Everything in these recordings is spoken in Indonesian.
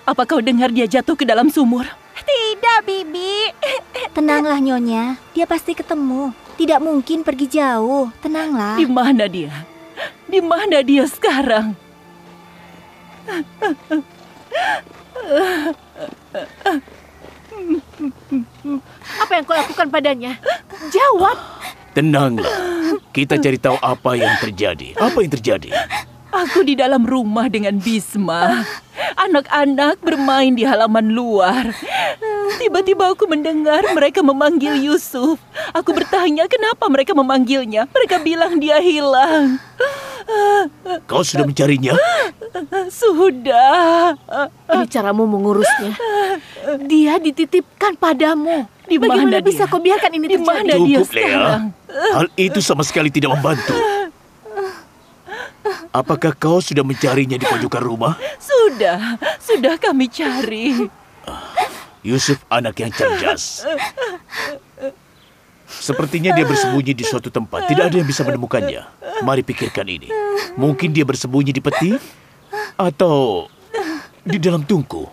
Apa kau dengar dia jatuh ke dalam sumur? Tidak, Bibi. Tenanglah Nyonya, dia pasti ketemu. Tidak mungkin pergi jauh, tenanglah. Di mana dia? Di mana dia sekarang? Apa yang kau lakukan padanya? Jawab. Tenanglah, kita cari tahu apa yang terjadi. Apa yang terjadi? Aku di dalam rumah dengan Bisma. Anak-anak bermain di halaman luar. Tiba-tiba aku mendengar mereka memanggil Yusuf. Aku bertanya kenapa mereka memanggilnya. Mereka bilang dia hilang. Kau sudah mencarinya? Sudah. Ini caramu mengurusnya. Dia dititipkan padamu. Di mana Bagaimana dia? bisa kau biarkan ini Di mana terjadi? dia Cukup, Lea. sekarang? Hal itu sama sekali tidak membantu. Apakah kau sudah mencarinya di pojokan rumah? Sudah kami cari. Yusuf anak yang cerdas. Sepertinya dia bersembunyi di suatu tempat. Tidak ada yang bisa menemukannya. Mari pikirkan ini. Mungkin dia bersembunyi di peti atau di dalam tungku.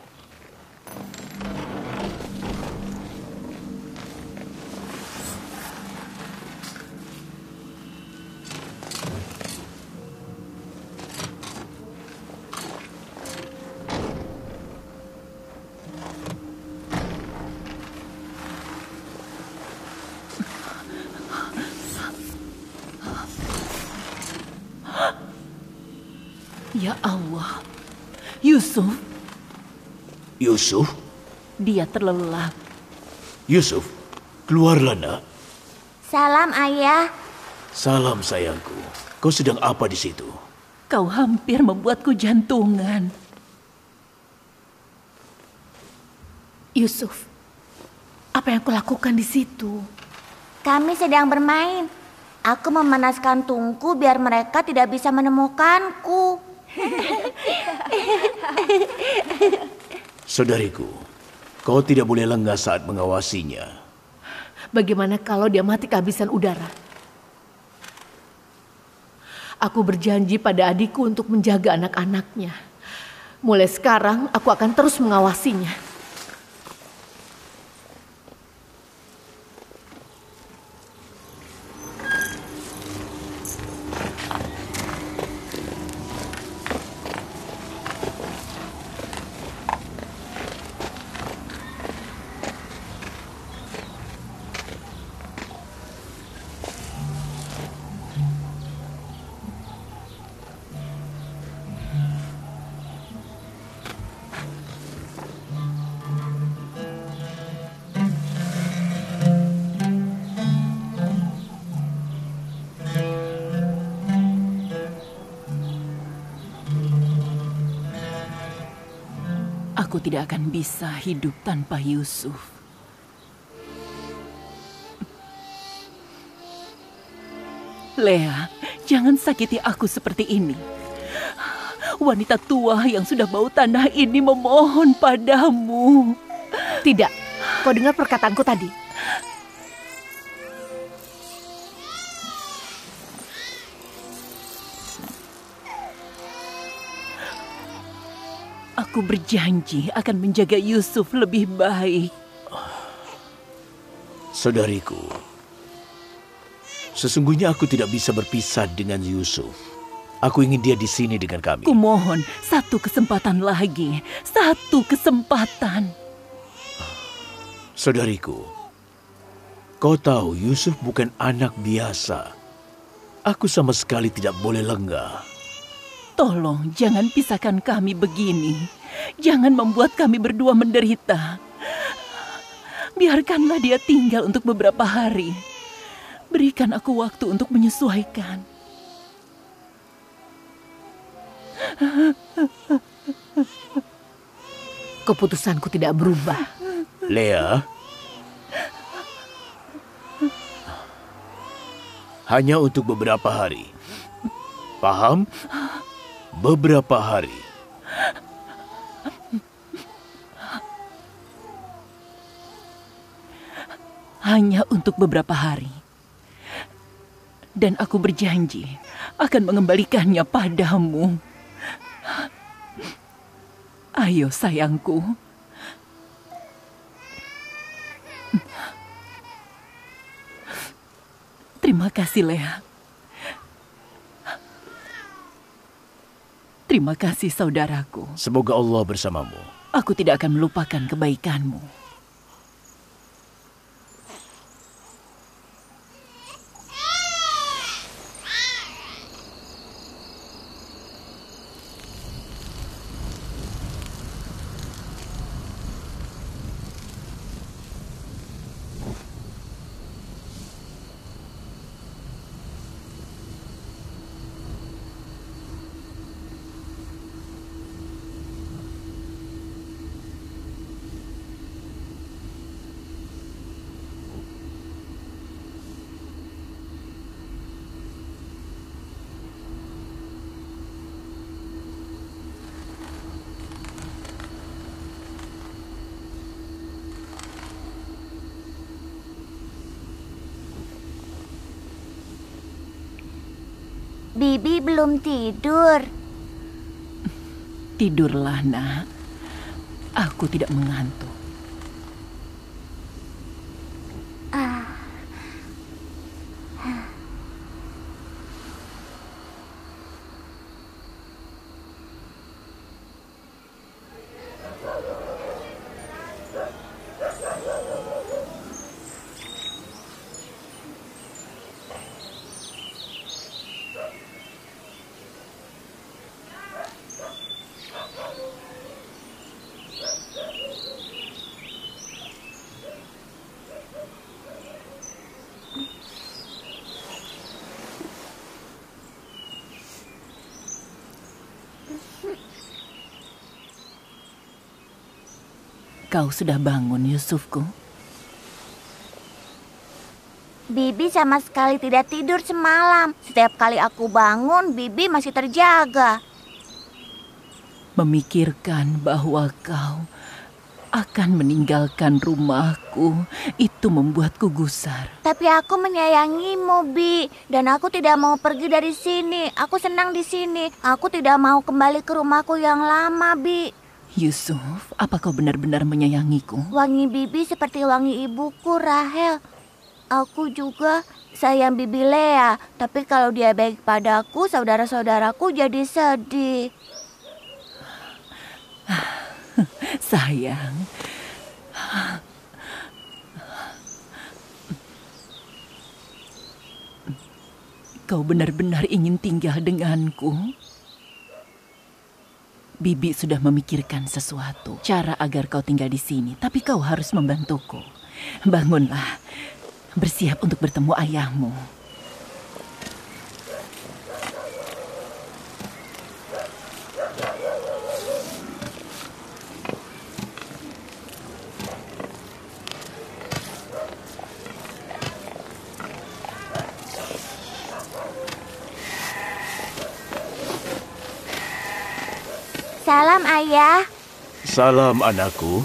Ya Allah. Yusuf, Yusuf? dia terlelap. Yusuf, keluarlah nak. Salam Ayah. Salam sayangku. Kau sedang apa di situ? Kau hampir membuatku jantungan. Yusuf, apa yang kau lakukan di situ? Kami sedang bermain. Aku memanaskan tungku biar mereka tidak bisa menemukanku. Saudariku, kau tidak boleh lengah saat mengawasinya. Bagaimana kalau dia mati kehabisan udara? Aku berjanji pada adikku untuk menjaga anak-anaknya. Mulai sekarang aku akan terus mengawasinya. Aku tidak akan bisa hidup tanpa Yusuf. Lea, jangan sakiti aku seperti ini. Wanita tua yang sudah bau tanah ini memohon padamu. Tidak, kau dengar perkataanku tadi. Aku berjanji akan menjaga Yusuf lebih baik. Saudariku, sesungguhnya aku tidak bisa berpisah dengan Yusuf. Aku ingin dia di sini dengan kami. Kumohon, satu kesempatan lagi. Satu kesempatan. Saudariku, kau tahu Yusuf bukan anak biasa. Aku sama sekali tidak boleh lengah. Tolong jangan pisahkan kami begini. Jangan membuat kami berdua menderita. Biarkanlah dia tinggal untuk beberapa hari. Berikan aku waktu untuk menyesuaikan. Keputusanku tidak berubah. Lea, hanya untuk beberapa hari. Paham? Beberapa hari. Hanya untuk beberapa hari. Dan aku berjanji akan mengembalikannya padamu. Ayo sayangku. Terima kasih, Lea. Terima kasih, saudaraku. Semoga Allah bersamamu. Aku tidak akan melupakan kebaikanmu. Bibi belum tidur. Tidurlah, nak. Aku tidak mengantuk. Kau sudah bangun, Yusufku? Bibi sama sekali tidak tidur semalam. Setiap kali aku bangun, Bibi masih terjaga. Memikirkan bahwa kau akan meninggalkan rumahku, itu membuatku gusar. Tapi aku menyayangimu, Bi. Dan aku tidak mau pergi dari sini. Aku senang di sini. Aku tidak mau kembali ke rumahku yang lama, Bi. Yusuf, apa kau benar-benar menyayangiku? Wangi Bibi seperti wangi ibuku, Rahel. Aku juga sayang Bibi Lea. Tapi kalau dia baik padaku, saudara-saudaraku jadi sedih. Sayang. Kau benar-benar ingin tinggal denganku? Bibi sudah memikirkan sesuatu, cara agar kau tinggal di sini, tapi kau harus membantuku. Bangunlah, bersiap untuk bertemu ayahmu. Salam, Ayah. Salam, anakku.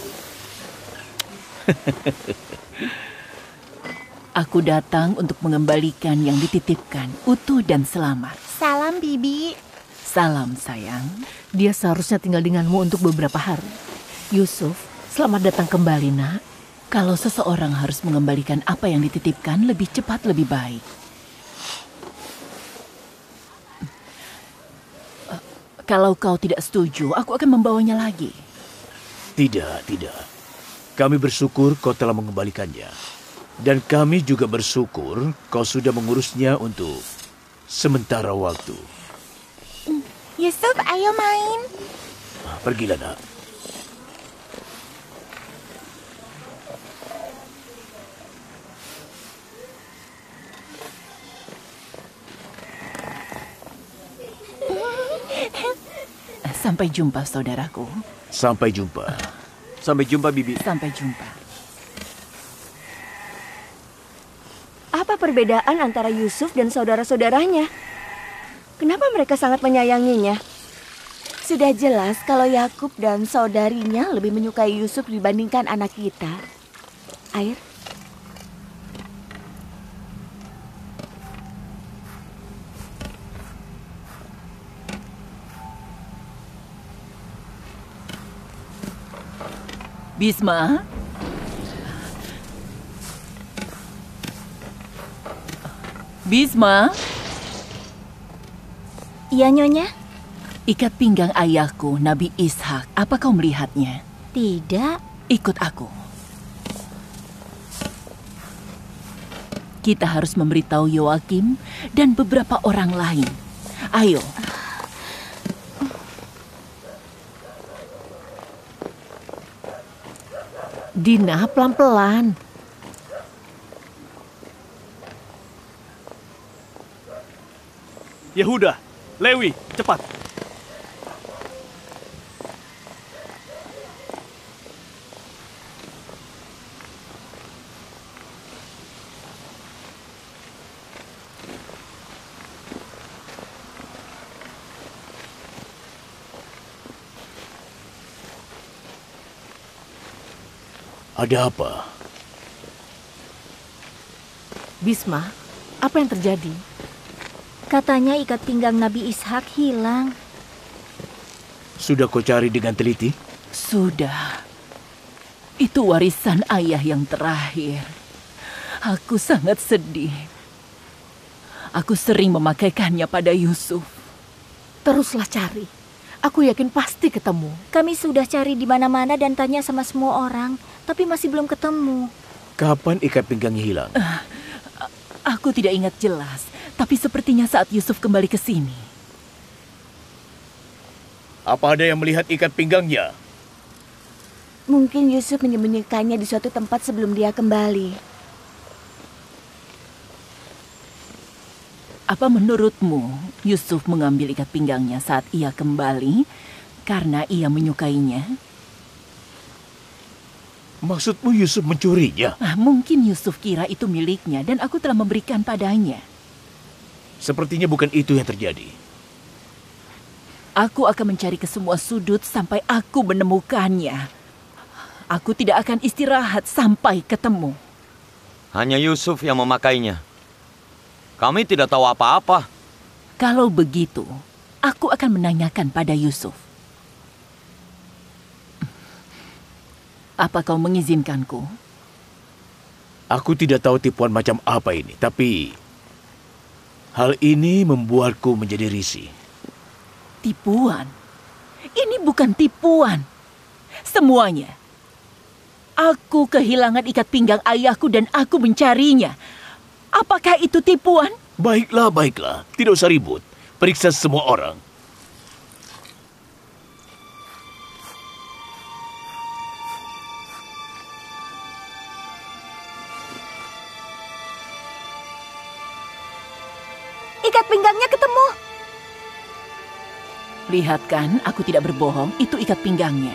Aku datang untuk mengembalikan yang dititipkan, utuh dan selamat. Salam, Bibi. Salam, sayang. Dia seharusnya tinggal denganmu untuk beberapa hari. Yusuf, selamat datang kembali, nak. Kalau seseorang harus mengembalikan apa yang dititipkan, lebih cepat lebih baik. Kalau kau tidak setuju, aku akan membawanya lagi. Tidak. Kami bersyukur kau telah mengembalikannya. Dan kami juga bersyukur kau sudah mengurusnya untuk sementara waktu. Yusuf, ayo main. Pergilah, nak. Sampai jumpa, saudaraku. Sampai jumpa. Sampai jumpa, Bibi. Sampai jumpa. Apa perbedaan antara Yusuf dan saudara-saudaranya? Kenapa mereka sangat menyayanginya? Sudah jelas kalau Yakub dan saudarinya lebih menyukai Yusuf dibandingkan anak kita. Air. Bisma? Bisma? Iya, Nyonya? Ikat pinggang ayahku, Nabi Ishak. Apa kau melihatnya? Tidak. Ikut aku. Kita harus memberitahu Yoakim dan beberapa orang lain. Ayo. Dina, pelan-pelan. Yehuda, Lewi, cepat. Ada apa? Bisma, apa yang terjadi? Katanya ikat pinggang Nabi Ishak hilang. Sudah kau cari dengan teliti? Sudah. Itu warisan ayah yang terakhir. Aku sangat sedih. Aku sering memakaikannya pada Yusuf. Teruslah cari. Aku yakin pasti ketemu. Kami sudah cari di mana-mana dan tanya sama semua orang, tapi masih belum ketemu. Kapan ikat pinggangnya hilang? Aku tidak ingat jelas, tapi sepertinya saat Yusuf kembali ke sini. Apa ada yang melihat ikat pinggangnya? Mungkin Yusuf menyembunyikannya di suatu tempat sebelum dia kembali. Apa menurutmu Yusuf mengambil ikat pinggangnya saat ia kembali karena ia menyukainya? Maksudmu Yusuf mencurinya? Mungkin Yusuf kira itu miliknya dan aku telah memberikan padanya. Sepertinya bukan itu yang terjadi. Aku akan mencari ke semua sudut sampai aku menemukannya. Aku tidak akan istirahat sampai ketemu. Hanya Yusuf yang memakainya. Kami tidak tahu apa-apa. Kalau begitu, aku akan menanyakan pada Yusuf. Apa kau mengizinkanku? Aku tidak tahu tipuan macam apa ini, tapi hal ini membuatku menjadi risih. Tipuan? Ini bukan tipuan. Semuanya. Aku kehilangan ikat pinggang ayahku dan aku mencarinya. Apakah itu tipuan? Baiklah, baiklah. Tidak usah ribut. Periksa semua orang. Ikat pinggangnya ketemu. Lihat kan, aku tidak berbohong. Itu ikat pinggangnya.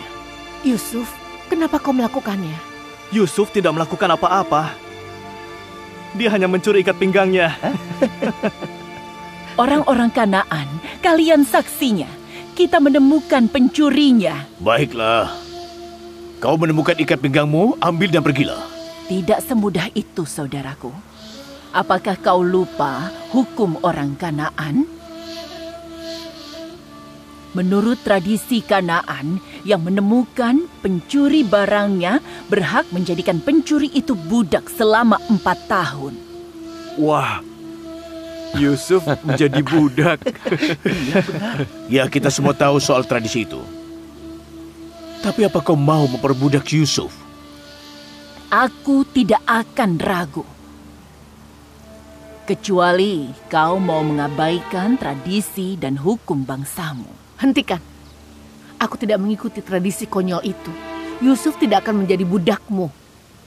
Yusuf, kenapa kau melakukannya? Yusuf tidak melakukan apa-apa. Dia hanya mencuri ikat pinggangnya. Orang-orang Kanaan, kalian saksinya. Kita menemukan pencurinya. Baiklah. Kau menemukan ikat pinggangmu, ambil dan pergilah. Tidak semudah itu, saudaraku. Apakah kau lupa hukum orang Kanaan? Menurut tradisi Kanaan, yang menemukan pencuri barangnya berhak menjadikan pencuri itu budak selama 4 tahun. Wah, Yusuf menjadi budak. Ya, kita semua tahu soal tradisi itu. Tapi apa kau mau memperbudak Yusuf? Aku tidak akan ragu. Kecuali kau mau mengabaikan tradisi dan hukum bangsamu. Hentikan. Aku tidak mengikuti tradisi konyol itu. Yusuf tidak akan menjadi budakmu.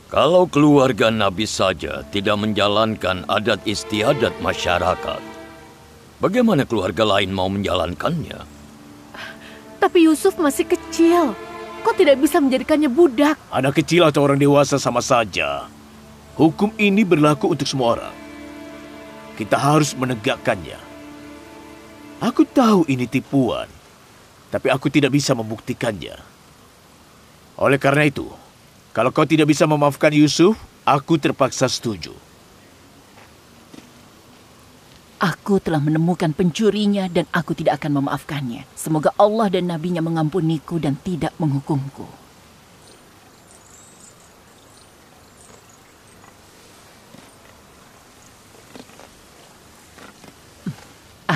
Kalau keluarga Nabi saja tidak menjalankan adat istiadat masyarakat, bagaimana keluarga lain mau menjalankannya? Tapi Yusuf masih kecil. Kau tidak bisa menjadikannya budak. Anak kecil atau orang dewasa sama saja. Hukum ini berlaku untuk semua orang. Kita harus menegakkannya. Aku tahu ini tipuan, tapi aku tidak bisa membuktikannya. Oleh karena itu, kalau kau tidak bisa memaafkan Yusuf, aku terpaksa setuju. Aku telah menemukan pencurinya dan aku tidak akan memaafkannya. Semoga Allah dan Nabi-Nya mengampuniku dan tidak menghukumku.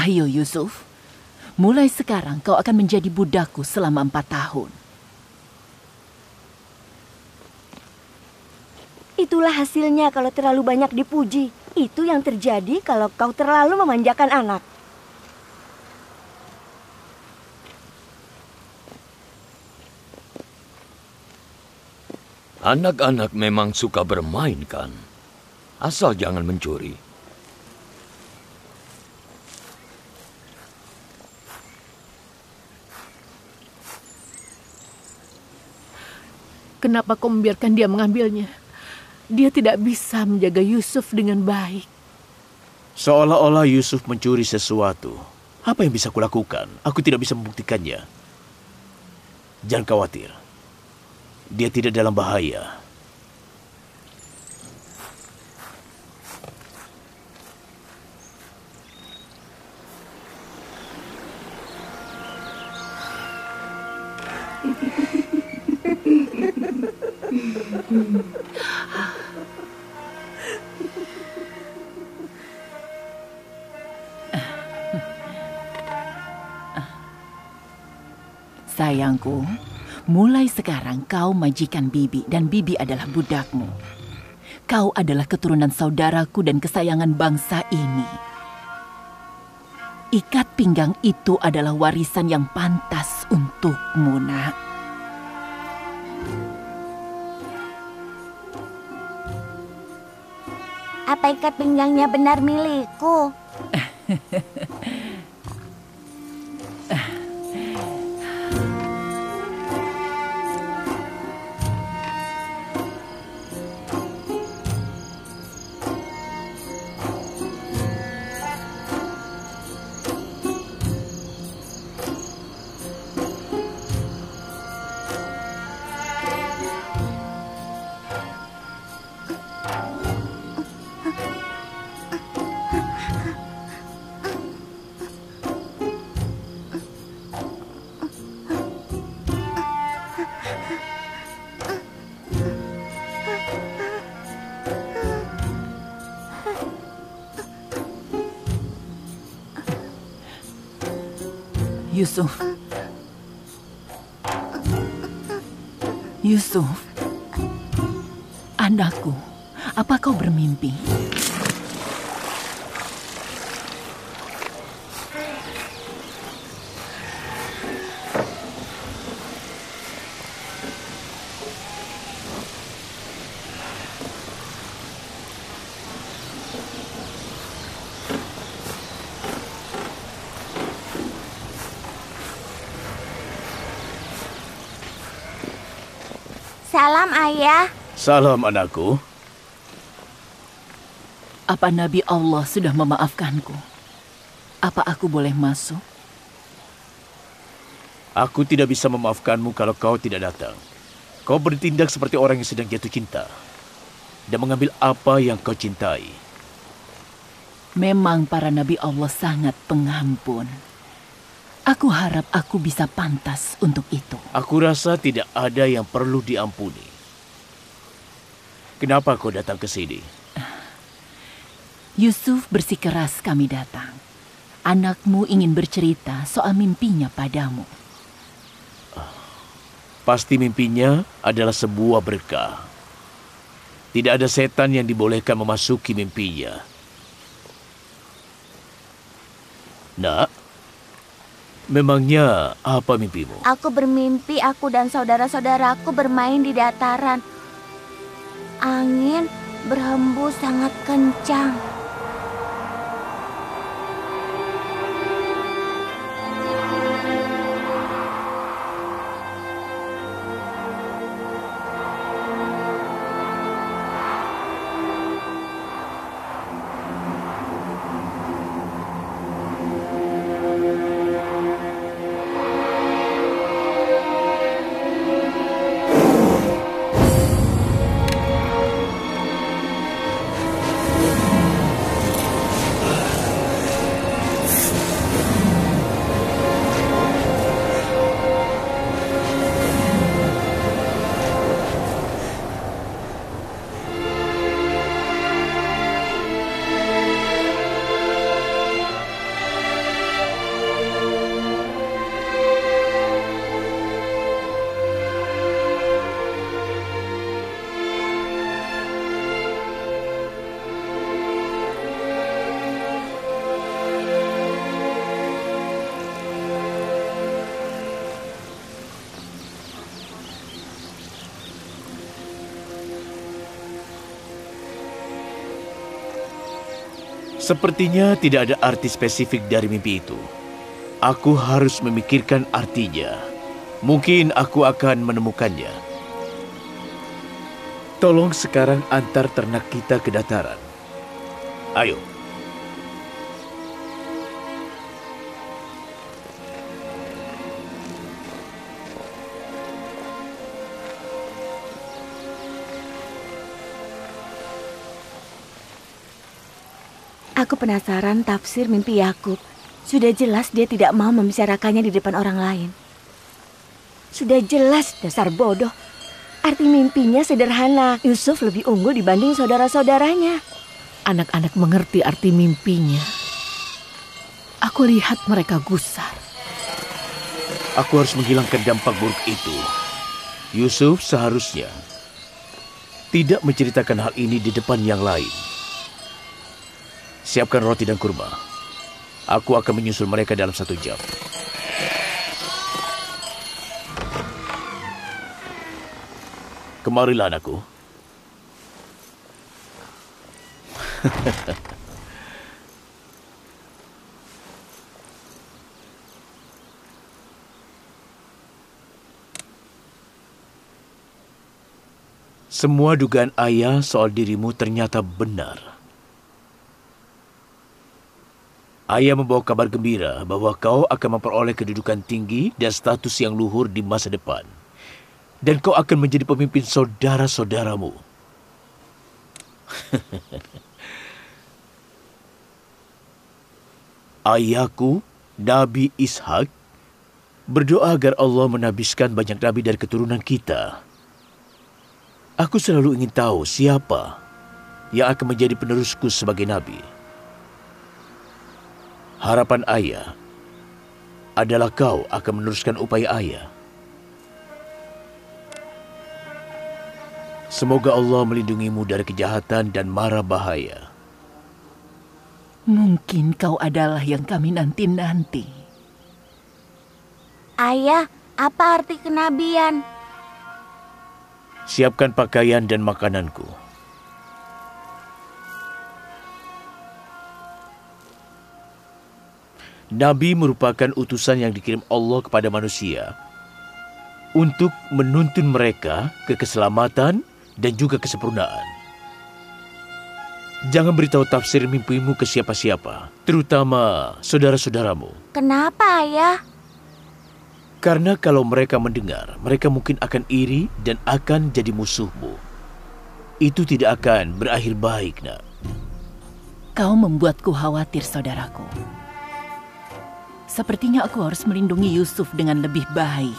Ayo Yusuf, mulai sekarang kau akan menjadi budakku selama 4 tahun. Itulah hasilnya kalau terlalu banyak dipuji. Itu yang terjadi kalau kau terlalu memanjakan anak. Anak-anak memang suka bermain kan? Asal jangan mencuri. Kenapa kau membiarkan dia mengambilnya? Dia tidak bisa menjaga Yusuf dengan baik. Seolah-olah Yusuf mencuri sesuatu. Apa yang bisa kulakukan? Aku tidak bisa membuktikannya. Jangan khawatir. Dia tidak dalam bahaya. Sayangku, mulai sekarang kau majikan Bibi dan Bibi adalah budakmu. Kau adalah keturunan saudaraku dan kesayangan bangsa ini. Ikat pinggang itu adalah warisan yang pantas untukmu, nak. Apa ikat pinggangnya benar milikku? Yusuf. Yusuf. Anakku, apa kau bermimpi? Salam, Ayah. Salam, anakku. Apa Nabi Allah sudah memaafkanku? Apa aku boleh masuk? Aku tidak bisa memaafkanmu kalau kau tidak datang. Kau bertindak seperti orang yang sedang jatuh cinta dan mengambil apa yang kau cintai. Memang para Nabi Allah sangat pengampun. Aku harap aku bisa pantas untuk itu. Aku rasa tidak ada yang perlu diampuni. Kenapa kau datang ke sini? Yusuf bersikeras kami datang. Anakmu ingin bercerita soal mimpinya padamu. Pasti mimpinya adalah sebuah berkah. Tidak ada setan yang dibolehkan memasuki mimpinya. Nak, memangnya apa mimpimu? Aku bermimpi aku dan saudara-saudaraku bermain di dataran. Angin berhembus sangat kencang. Sepertinya tidak ada arti spesifik dari mimpi itu. Aku harus memikirkan artinya. Mungkin aku akan menemukannya. Tolong sekarang antar ternak kita ke dataran. Ayo. Aku penasaran tafsir mimpi Yakub. Sudah jelas dia tidak mau membicarakannya di depan orang lain. Sudah jelas, dasar bodoh. Arti mimpinya sederhana. Yusuf lebih unggul dibanding saudara-saudaranya. Anak-anak mengerti arti mimpinya. Aku lihat mereka gusar. Aku harus menghilangkan dampak buruk itu. Yusuf seharusnya tidak menceritakan hal ini di depan yang lain. Siapkan roti dan kurma. Aku akan menyusul mereka dalam 1 jam. Kemarilah anakku. Semua dugaan ayah soal dirimu ternyata benar. Ayah membawa kabar gembira bahwa kau akan memperoleh kedudukan tinggi dan status yang luhur di masa depan. Dan kau akan menjadi pemimpin saudara-saudaramu. Ayahku, Nabi Ishak, berdoa agar Allah menabiskan banyak nabi dari keturunan kita. Aku selalu ingin tahu siapa yang akan menjadi penerusku sebagai nabi. Harapan ayah adalah kau akan meneruskan upaya ayah. Semoga Allah melindungimu dari kejahatan dan mara bahaya. Mungkin kau adalah yang kami nanti-nanti. Ayah, apa arti kenabian? Siapkan pakaian dan makananku. Nabi merupakan utusan yang dikirim Allah kepada manusia untuk menuntun mereka ke keselamatan dan juga kesempurnaan. Jangan beritahu tafsir mimpimu ke siapa-siapa, terutama saudara-saudaramu. Kenapa, Ayah? Karena kalau mereka mendengar, mereka mungkin akan iri dan akan jadi musuhmu. Itu tidak akan berakhir baik, Nak. Kau membuatku khawatir, saudaraku. Sepertinya aku harus melindungi Yusuf dengan lebih baik.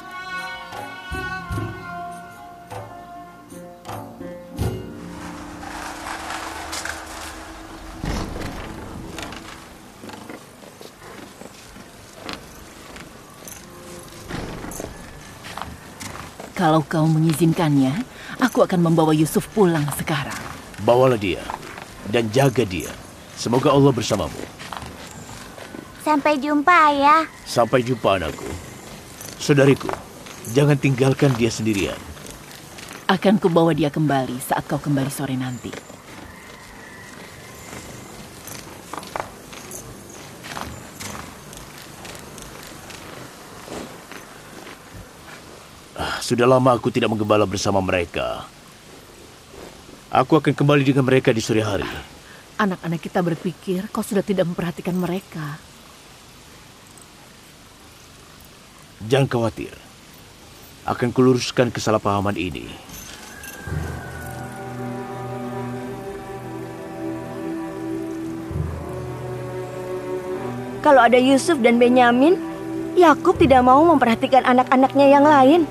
Kalau kau mengizinkannya, aku akan membawa Yusuf pulang sekarang. Bawalah dia dan jaga dia. Semoga Allah bersamamu. Sampai jumpa, Ayah. Sampai jumpa, anakku. Saudariku, jangan tinggalkan dia sendirian. Akan kubawa dia kembali saat kau kembali sore nanti. Sudah lama aku tidak menggembala bersama mereka. Aku akan kembali dengan mereka di sore hari. Anak-anak kita berpikir kau sudah tidak memperhatikan mereka. Jangan khawatir. Akan kuluruskan kesalahpahaman ini. Kalau ada Yusuf dan Benyamin, Yakub tidak mau memperhatikan anak-anaknya yang lain.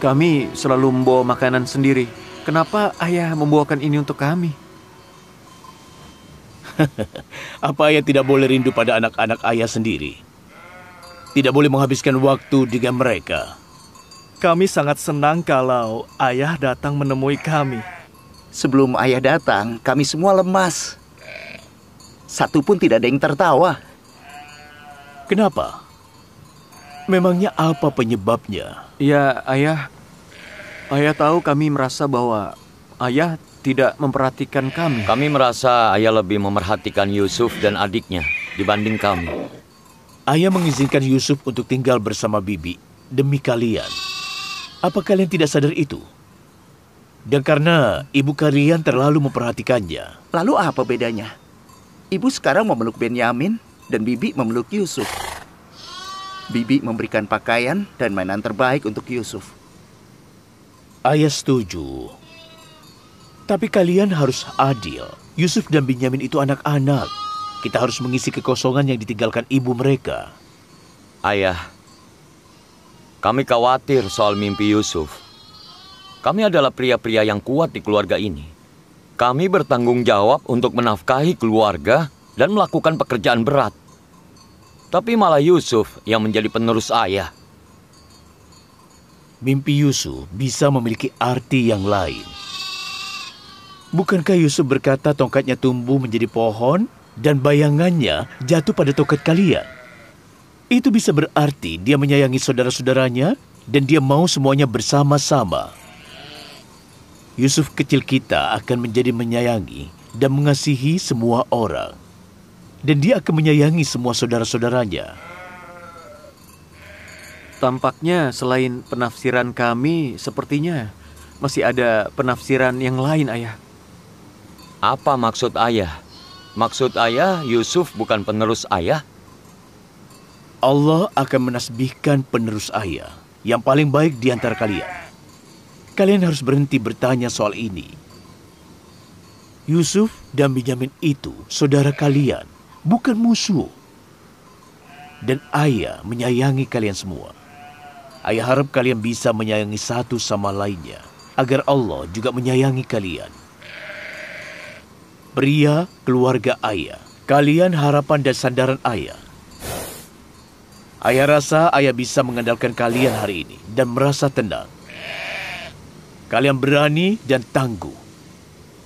Kami selalu membawa makanan sendiri. Kenapa ayah membawakan ini untuk kami? Apa ayah tidak boleh rindu pada anak-anak ayah sendiri? Tidak boleh menghabiskan waktu dengan mereka? Kami sangat senang kalau ayah datang menemui kami. Sebelum ayah datang, kami semua lemas. Satu pun tidak ada yang tertawa. Kenapa? Memangnya apa penyebabnya? Ya, Ayah. Ayah tahu kami merasa bahwa Ayah tidak memperhatikan kami. Kami merasa Ayah lebih memerhatikan Yusuf dan adiknya dibanding kami. Ayah mengizinkan Yusuf untuk tinggal bersama Bibi demi kalian. Apa kalian tidak sadar itu? Dan karena ibu kalian terlalu memperhatikannya. Lalu apa bedanya? Ibu sekarang memeluk Benyamin dan Bibi memeluk Yusuf. Bibi memberikan pakaian dan mainan terbaik untuk Yusuf. Ayah setuju. Tapi kalian harus adil. Yusuf dan Benyamin itu anak-anak. Kita harus mengisi kekosongan yang ditinggalkan ibu mereka. Ayah, kami khawatir soal mimpi Yusuf. Kami adalah pria-pria yang kuat di keluarga ini. Kami bertanggung jawab untuk menafkahi keluarga dan melakukan pekerjaan berat. Tapi malah Yusuf yang menjadi penerus ayah. Mimpi Yusuf bisa memiliki arti yang lain. Bukankah Yusuf berkata tongkatnya tumbuh menjadi pohon dan bayangannya jatuh pada tongkat kalian? Itu bisa berarti dia menyayangi saudara-saudaranya dan dia mau semuanya bersama-sama. Yusuf kecil kita akan menjadi menyayangi dan mengasihi semua orang. Dan dia akan menyayangi semua saudara-saudaranya. Tampaknya selain penafsiran kami, sepertinya masih ada penafsiran yang lain, Ayah. Apa maksud ayah? Maksud ayah Yusuf bukan penerus ayah? Allah akan menasbihkan penerus ayah yang paling baik di antara kalian. Kalian harus berhenti bertanya soal ini. Yusuf dan Benyamin itu saudara kalian, bukan musuh. Dan ayah menyayangi kalian semua. Ayah harap kalian bisa menyayangi satu sama lainnya, agar Allah juga menyayangi kalian. Pria keluarga ayah, kalian harapan dan sandaran ayah. Ayah rasa ayah bisa mengandalkan kalian hari ini dan merasa tenang. Kalian berani dan tangguh.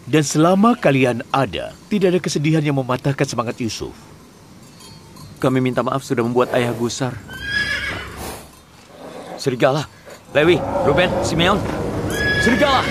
Dan selama kalian ada, tidak ada kesedihan yang mematahkan semangat Yusuf. Kami minta maaf sudah membuat ayah gusar. Serigala, Lewi, Ruben, Simeon. Serigala!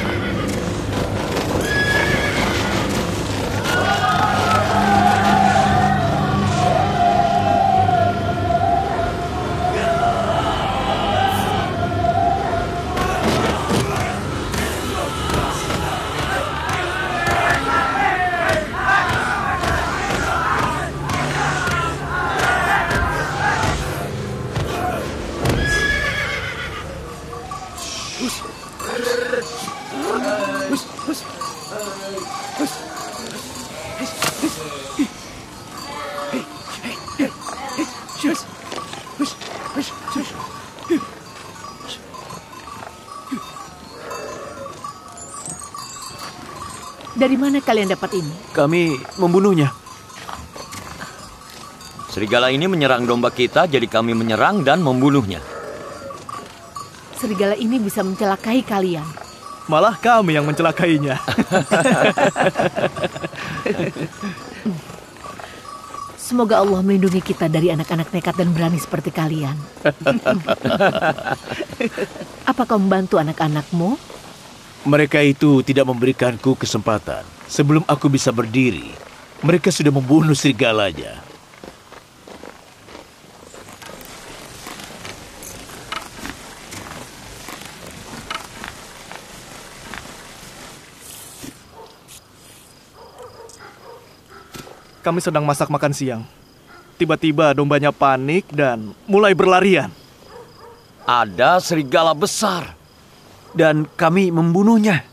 Dari mana kalian dapat ini? Kami membunuhnya. Serigala ini menyerang domba kita, jadi kami menyerang dan membunuhnya. Serigala ini bisa mencelakai kalian. Malah kami yang mencelakainya. Semoga Allah melindungi kita dari anak-anak nekat dan berani seperti kalian. Apa kau membantu anak-anakmu? Mereka itu tidak memberikanku kesempatan. Sebelum aku bisa berdiri, mereka sudah membunuh serigalanya. Kami sedang masak makan siang. Tiba-tiba dombanya panik dan mulai berlarian. Ada serigala besar. Dan kami membunuhnya.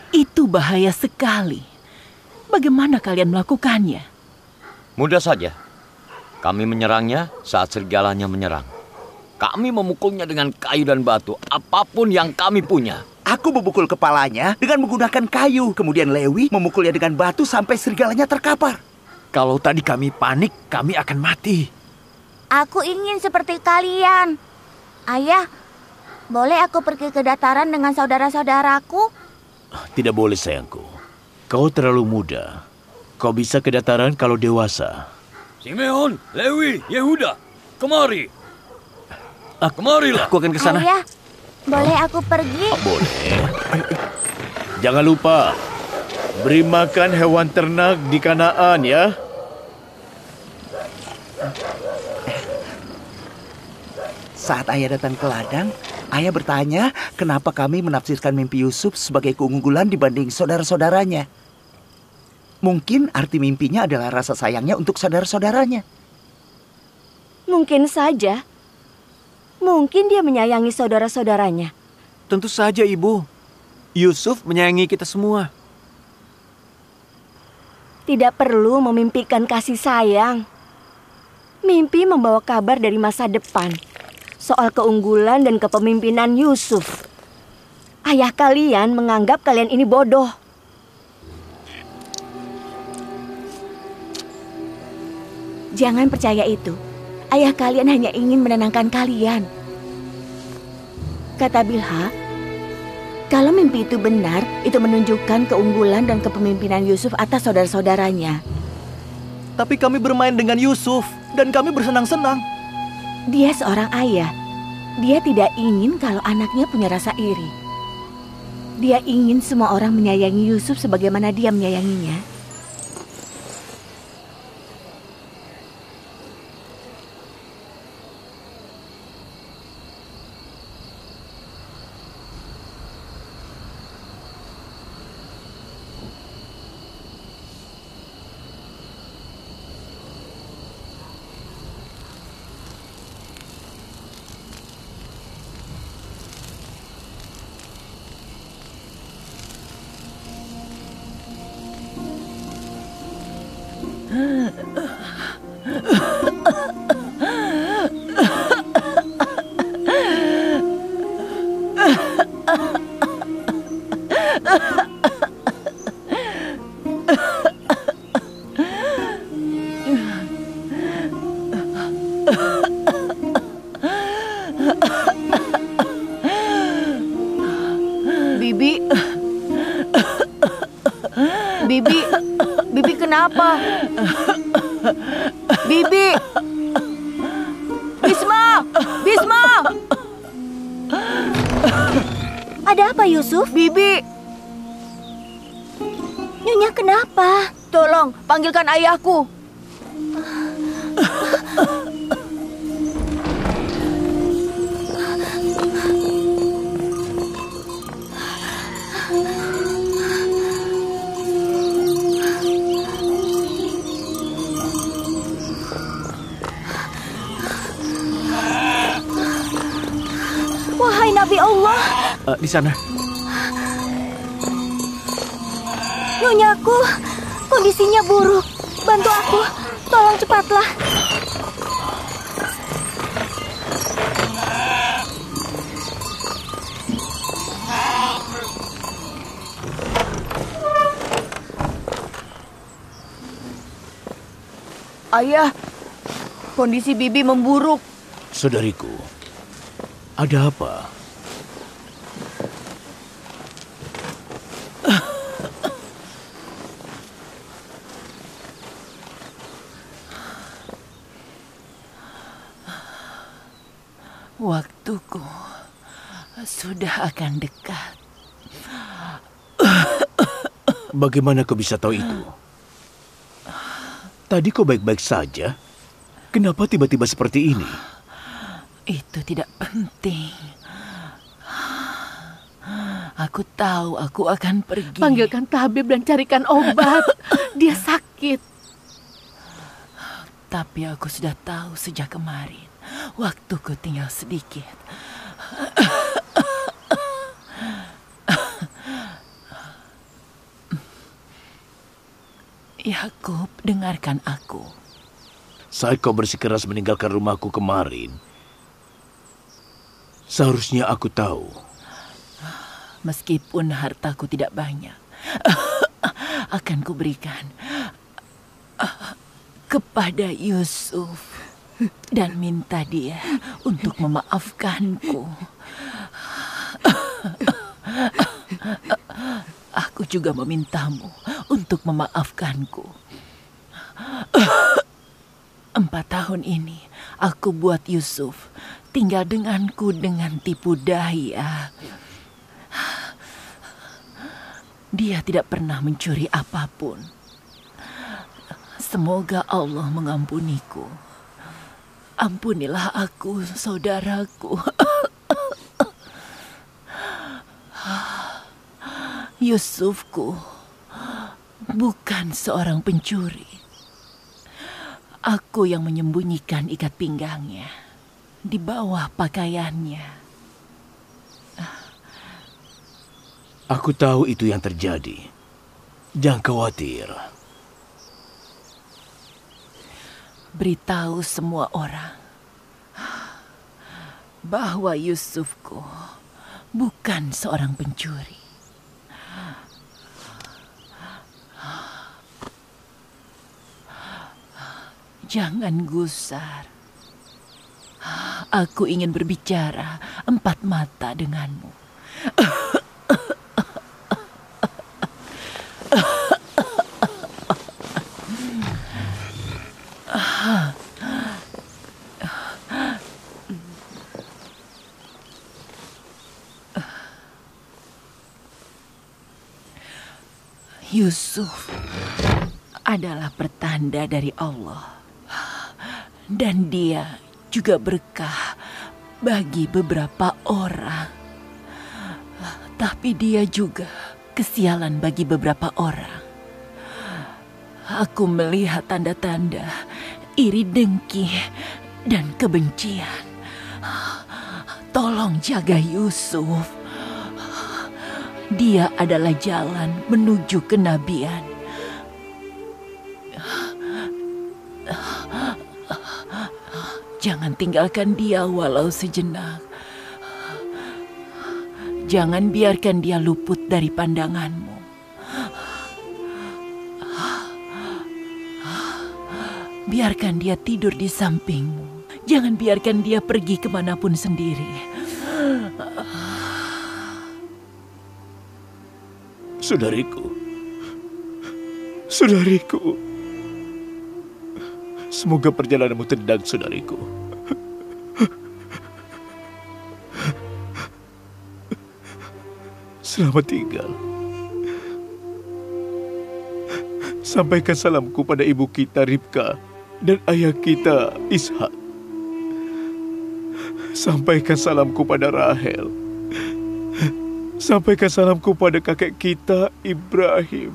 Itu bahaya sekali. Bagaimana kalian melakukannya? Mudah saja. Kami menyerangnya saat serigalanya menyerang. Kami memukulnya dengan kayu dan batu, apapun yang kami punya. Aku memukul kepalanya dengan menggunakan kayu. Kemudian Lewi memukulnya dengan batu sampai serigalanya terkapar. Kalau tadi kami panik, kami akan mati. Aku ingin seperti kalian. Ayah, boleh aku pergi ke dataran dengan saudara-saudaraku? Tidak boleh sayangku. Kau terlalu muda. Kau bisa ke dataran kalau dewasa. Simeon, Lewi, Yehuda, kemari. Kemarilah. Aku akan ke sana. Ayah, boleh aku pergi? Boleh. Jangan lupa, beri makan hewan ternak di Kanaan ya. Saat ayah datang ke ladang, ayah bertanya kenapa kami menafsirkan mimpi Yusuf sebagai keunggulan dibanding saudara-saudaranya. Mungkin arti mimpinya adalah rasa sayangnya untuk saudara-saudaranya. Mungkin saja. Mungkin dia menyayangi saudara-saudaranya. Tentu saja, Ibu. Yusuf menyayangi kita semua. Tidak perlu memimpikan kasih sayang. Mimpi membawa kabar dari masa depan. Soal keunggulan dan kepemimpinan Yusuf. Ayah kalian menganggap kalian ini bodoh. Jangan percaya itu. Ayah kalian hanya ingin menenangkan kalian. Kata Bilha, kalau mimpi itu benar, itu menunjukkan keunggulan dan kepemimpinan Yusuf atas saudara-saudaranya. Tapi kami bermain dengan Yusuf dan kami bersenang-senang. Dia seorang ayah. Dia tidak ingin kalau anaknya punya rasa iri. Dia ingin semua orang menyayangi Yusuf sebagaimana dia menyayanginya. Bibi kenapa? Bibi! Bisma! Bisma! Ada apa Yusuf? Bibi! Nyonya kenapa? Tolong, panggilkan ayahku. Wahai Nabi Allah. Di sana. Nyonyaku, kondisinya buruk. Bantu aku, tolong cepatlah. Ayah, kondisi Bibi memburuk. Saudariku, ada apa? Waktuku sudah akan dekat. Bagaimana kau bisa tahu itu? Tadi kau baik-baik saja. Kenapa tiba-tiba seperti ini? Itu tidak penting. Aku tahu aku akan pergi. Panggilkan tabib dan carikan obat. Dia sakit. Tapi aku sudah tahu sejak kemarin. Waktuku tinggal sedikit. Yakub, dengarkan aku. Saat kau bersikeras meninggalkan rumahku kemarin, seharusnya aku tahu. Meskipun hartaku tidak banyak, akan kuberikan kepada Yusuf dan minta dia untuk memaafkanku. Aku juga memintamu untuk memaafkanku. 4 tahun ini aku buat Yusuf tinggal denganku dengan tipu daya. Dia tidak pernah mencuri apapun. Semoga Allah mengampuniku. Ampunilah aku, saudaraku. Yusufku bukan seorang pencuri. Aku yang menyembunyikan ikat pinggangnya di bawah pakaiannya. Aku tahu itu yang terjadi. Jangan khawatir. Beritahu semua orang bahwa Yusufku bukan seorang pencuri. Jangan gusar. Aku ingin berbicara 4 mata denganmu. Yusuf adalah pertanda dari Allah. Dan dia juga berkah bagi beberapa orang. Tapi dia juga kesialan bagi beberapa orang. Aku melihat tanda-tanda iri dengki dan kebencian. Tolong jaga Yusuf. Dia adalah jalan menuju kenabian. Jangan tinggalkan dia walau sejenak. Jangan biarkan dia luput dari pandanganmu. Biarkan dia tidur di sampingmu. Jangan biarkan dia pergi kemanapun sendiri. Saudariku. Saudariku. Semoga perjalananmu tenang, saudariku. Selamat tinggal. Sampaikan salamku pada ibu kita Ribka dan ayah kita Ishak. Sampaikan salamku pada Rahel. Sampaikan salamku pada kakek kita Ibrahim.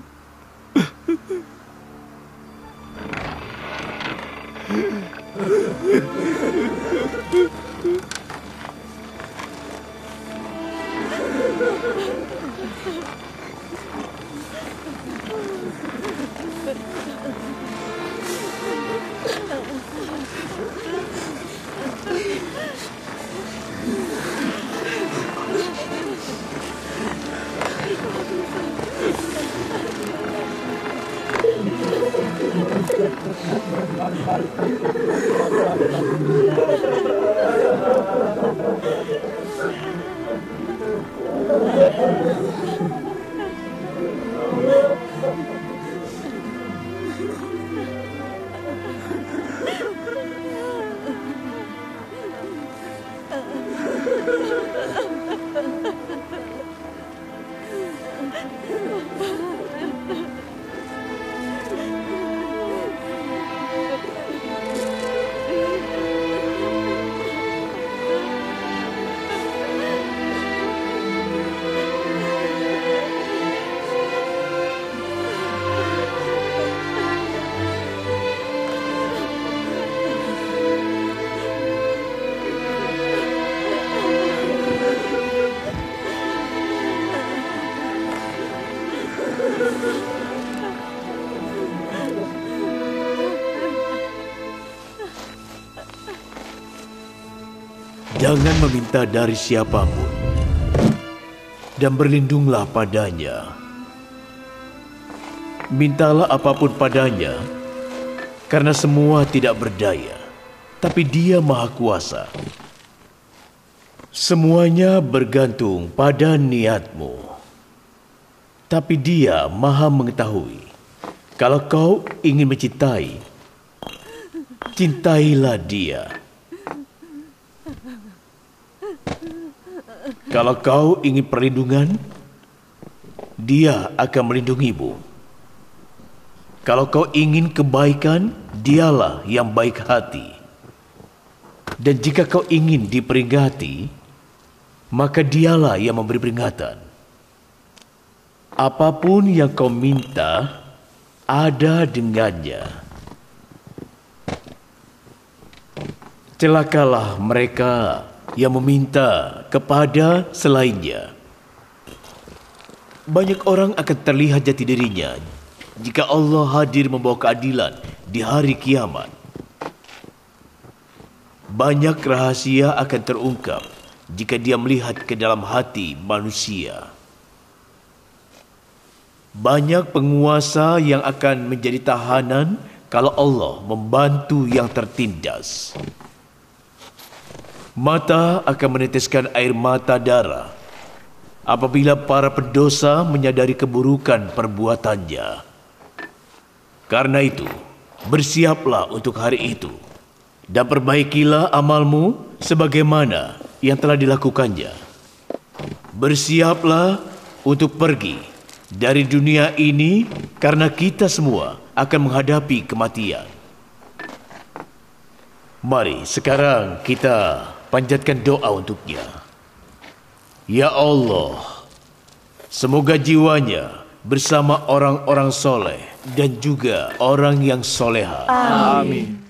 Jangan meminta dari siapapun, dan berlindunglah padanya. Mintalah apapun padanya, karena semua tidak berdaya, tapi Dia Maha Kuasa. Semuanya bergantung pada niatmu. Tapi Dia Maha mengetahui. Kalau kau ingin mencintai, cintailah Dia. Kalau kau ingin perlindungan, Dia akan melindungimu. Kalau kau ingin kebaikan, Dialah yang baik hati. Dan jika kau ingin diperingati, maka Dialah yang memberi peringatan. Apapun yang kau minta, ada dengannya. Celakalah mereka yang meminta kepada selainnya. Banyak orang akan terlihat jati dirinya jika Allah hadir membawa keadilan di hari kiamat. Banyak rahasia akan terungkap jika Dia melihat ke dalam hati manusia. Banyak penguasa yang akan menjadi tahanan kalau Allah membantu yang tertindas. Mata akan meneteskan air mata darah apabila para pendosa menyadari keburukan perbuatannya. Karena itu, bersiaplah untuk hari itu dan perbaikilah amalmu sebagaimana yang telah dilakukannya. Bersiaplah untuk pergi dari dunia ini karena kita semua akan menghadapi kematian. Mari sekarang kita panjatkan doa untuknya. Ya Allah, semoga jiwanya bersama orang-orang soleh dan juga orang yang soleha. Amin.